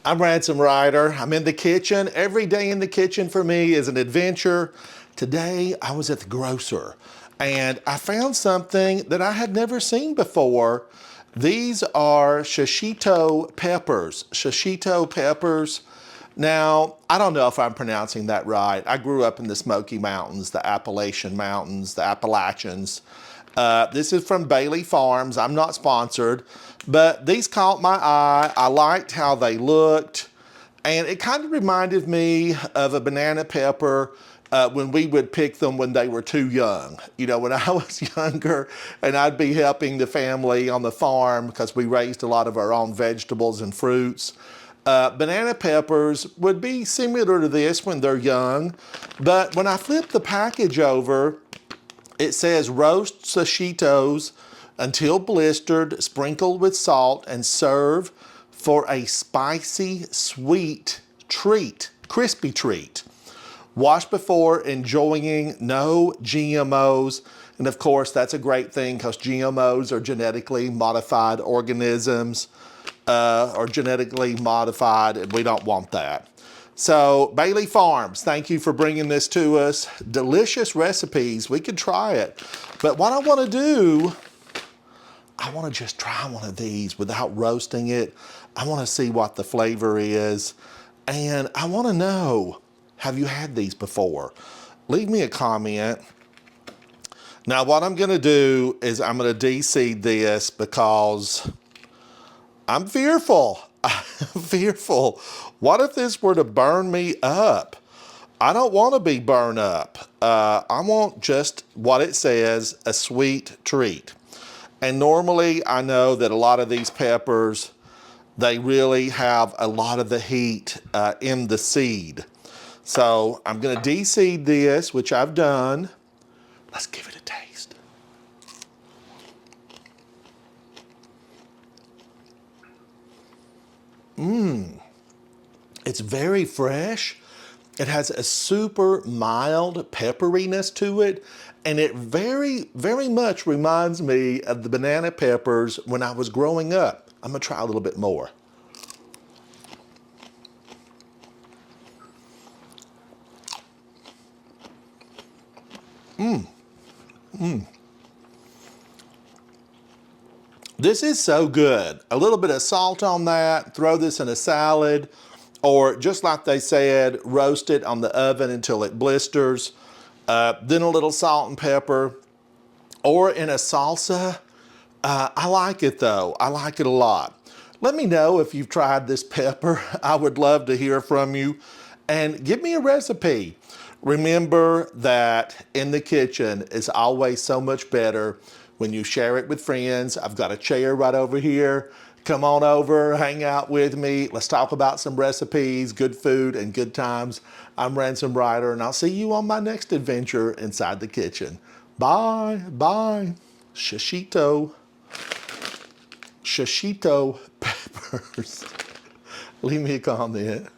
I'm Ransom Ryder. I'm in the kitchen. Every day in the kitchen for me is an adventure. Today I was at the grocer and I found something that I had never seen before. These are shishito peppers. Shishito peppers. Now, I don't know if I'm pronouncing that right. I grew up in the Smoky Mountains, the Appalachian Mountains, the Appalachians. This is from Bailey Farms. I'm not sponsored, but these caught my eye. I liked how they looked, and it kind of reminded me of a banana pepper when we would pick them when they were too young. You know, when I was younger and I'd be helping the family on the farm because we raised a lot of our own vegetables and fruits. Banana peppers would be similar to this when they're young, but when I flip the package over, it says roast shishitos until blistered, sprinkle with salt, and serve for a spicy, sweet treat, crispy treat. Wash before enjoying, no GMOs. And of course, that's a great thing because GMOs are genetically modified organisms or genetically modified, and we don't want that. So Bailey Farms, thank you for bringing this to us. Delicious recipes, we could try it. But what I want to do, I want to just try one of these without roasting it. I want to see what the flavor is. And I want to know, have you had these before? Leave me a comment. Now what I'm going to do is I'm going to de-seed this because I'm fearful. I'm fearful. What if this were to burn me up? I don't want to be burned up. I want just what it says, a sweet treat. And normally I know that a lot of these peppers, they really have a lot of the heat in the seed. So I'm going to de-seed this, which I've done. Let's give it a taste. It's very fresh. It has a super mild pepperiness to it. And it very, very much reminds me of the banana peppers when I was growing up. I'm gonna try a little bit more. This is so good. A little bit of salt on that, throw this in a salad, or just like they said, roast it on the oven until it blisters. Then a little salt and pepper, or in a salsa. I like it though, I like it a lot. Let me know if you've tried this pepper. I would love to hear from you. And give me a recipe. Remember that in the kitchen is always so much better when you share it with friends. I've got a chair right over here. Come on over, hang out with me. Let's talk about some recipes, good food, and good times. I'm Ransom Ryder, and I'll see you on my next adventure inside the kitchen. Bye, bye. Shishito. Shishito peppers. Leave me a comment.